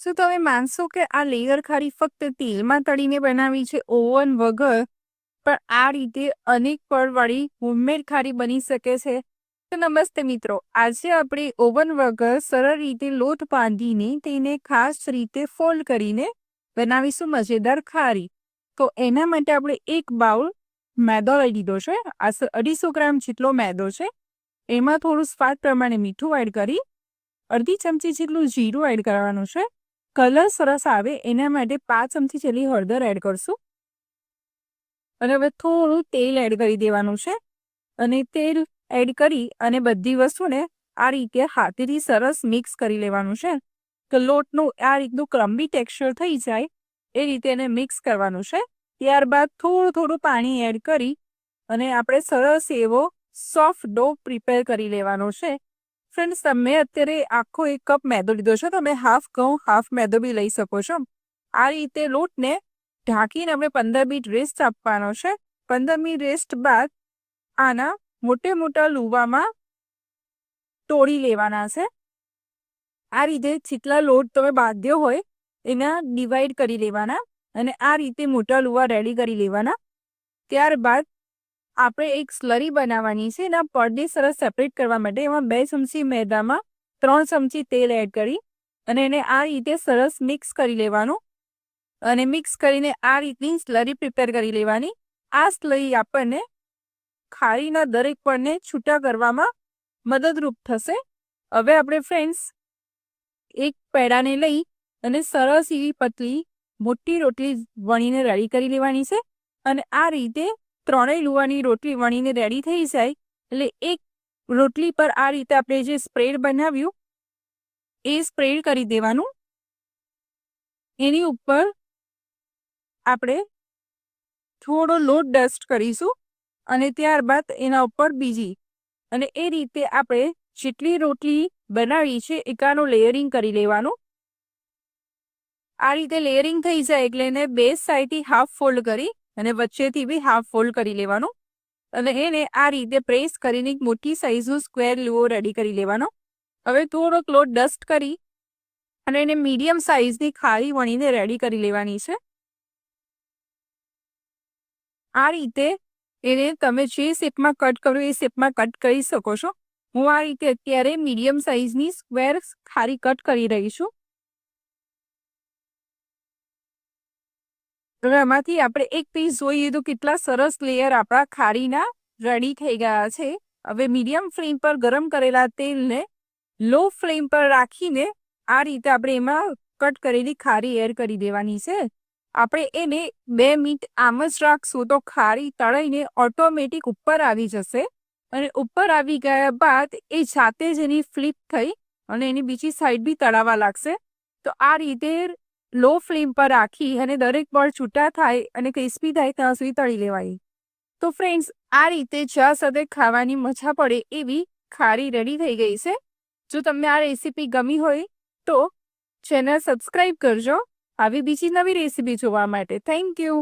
શું તમે માનશો કે આ લેયર ખારી ફક્ત તેલમાં તળીને બનાવી છે ઓવન વગર, પણ આ રીતે અનેક પળવાળી હોમમેડ ખારી બની શકે છે? તો નમસ્તે મિત્રો, આજે આપણે ઓવન વગર સરળ રીતે લોટ બાંધીને તેને ખાસ રીતે ફોલ્ડ કરીને બનાવીશું મજેદાર ખારી. તો એના માટે આપણે એક બાઉલ મેદો લઈ લીધો છે. આ 250 ગ્રામ જેટલો મેદો છે. એમાં થોડું સ્વાદ પ્રમાણે મીઠું એડ કરી, અડધી ચમચી જેટલું જીરું એડ કરવાનું છે. કલર સરસ આવે એના માટે 5 ચમચી જેટલી હળદર એડ કરશું. અને હવે થોડું તેલ એડ કરી દેવાનું છે. અને તેલ એડ કરી અને બધી વસ્તુને આ રીતે હાથેથી સરસ મિક્સ કરી લેવાનું છે. તો લોટનું આ રીતનું ક્રમ્બી ટેક્સચર થઈ જાય એ રીતે એને મિક્સ કરવાનું છે. ત્યારબાદ થોડું પાણી એડ કરી અને આપણે સરસ એવો સોફ્ટ ડો પ્રિપેર કરી લેવાનો છે. ફ્રેન્ડ્સ, તમે અત્યારે આખો 1 કપ મેદો લીધો છે, તમે હાફ ઘઉં હાફ મેદો બી લઈ શકો છો. આ રીતે લોટને ઢાંકીને આપણે 15 મિનિટ રેસ્ટ આપવાનો છે. 15 મિનિટ રેસ્ટ બાદ આના મોટા લુવામાં તોડી લેવાના છે. આ રીતે જેટલા લોટ તમે બાંધ્યો હોય એના ડિવાઈડ કરી લેવાના અને આ રીતે મોટા લુવા રેડી કરી લેવાના. ત્યારબાદ આપણે એક સ્લરી બનાવવાની છે. એના પડને સરસ સેપરેટ કરવા માટે એમાં 2 ચમચી મેદામાં 3 ચમચી તેલ એડ કરી અને એને આ રીતે સરસ મિક્સ કરી લેવાનું. અને મિક્સ કરીને આ રીતની સ્લરી પ્રિપેર કરી લેવાની. આ સ્લરી આપણને ખારીના દરેક પડને છૂટા કરવામાં મદદરૂપ થશે. હવે આપણે ફ્રેન્ડ્સ એક પેડાને લઈ અને સરસ એવી પતલી મોટી રોટલી વણીને રેડી કરી લેવાની છે. અને આ રીતે 3 લુવાની રોટલી વણીને રેડી થઈ જાય એટલે એક રોટલી પર આ રીતે આપણે જે સ્પ્રેડ બનાવ્યું એ સ્પ્રેડ કરી દેવાનું. એની ઉપર આપણે થોડો લોટ ડસ્ટ કરીશું અને ત્યારબાદ એના ઉપર બીજી, અને એ રીતે આપણે જેટલી રોટલી બનાવી છે એકાનું લેયરિંગ કરી લેવાનું. આ રીતે લેયરિંગ થઈ જાય એટલે એને 2 સાઈડથી હાફ ફોલ્ડ કરી અને વચ્ચેથી બી હાફ ફોલ્ડ કરી લેવાનું. અને એને આ રીતે પ્રેસ કરીને એક મોટી સાઈઝનો સ્ક્વેર લુઓ રેડી કરી લેવાનો. હવે થોડોક લોટ ડસ્ટ કરી અને એને મીડિયમ સાઈઝની ખારી વણીને રેડી કરી લેવાની છે. આ રીતે એને તમે જે શેપમાં કટ કરો એ શેપમાં કટ કરી શકો છો. હું આ રીતે અત્યારે મીડિયમ સાઈઝની સ્ક્વેર ખારી કટ કરી રહી છું. હવે આમાંથી આપણે એક પીસ જોઈએ તો કેટલા સરસ લેયર આપણા ખારીના રેડી થઈ ગયા છે. હવે મીડિયમ ફ્લેમ પર ગરમ કરેલા તેલને લો ફ્લેમ પર રાખીને આ રીતે આપણે એમાં કટ કરેલી ખારી એડ કરી દેવાની છે. આપણે એને 2 મિનિટ આમ જ રાખશું તો ખારી તળાઈને ઓટોમેટિક ઉપર આવી જશે. અને ઉપર આવી ગયા બાદ એ જાતે જ એની ફ્લિપ થઈ અને એની બીજી સાઈડ બી તળાવા લાગશે. તો આ રીતે લો ફ્લેમ પર રાખી અને દરેક બળ છૂટા થાય અને ક્રિસ્પી થાય ત્યાં સુધી તળી લેવાય. તો ફ્રેન્ડ્સ, આ રીતે ચા સાથે ખાવાની મજા પડે એવી ખારી રેડી થઈ ગઈ છે. જો તમને આ રેસીપી ગમી હોય તો ચેનલ સબસ્ક્રાઈબ કરજો આવી બીજી નવી રેસીપી જોવા માટે. Thank you.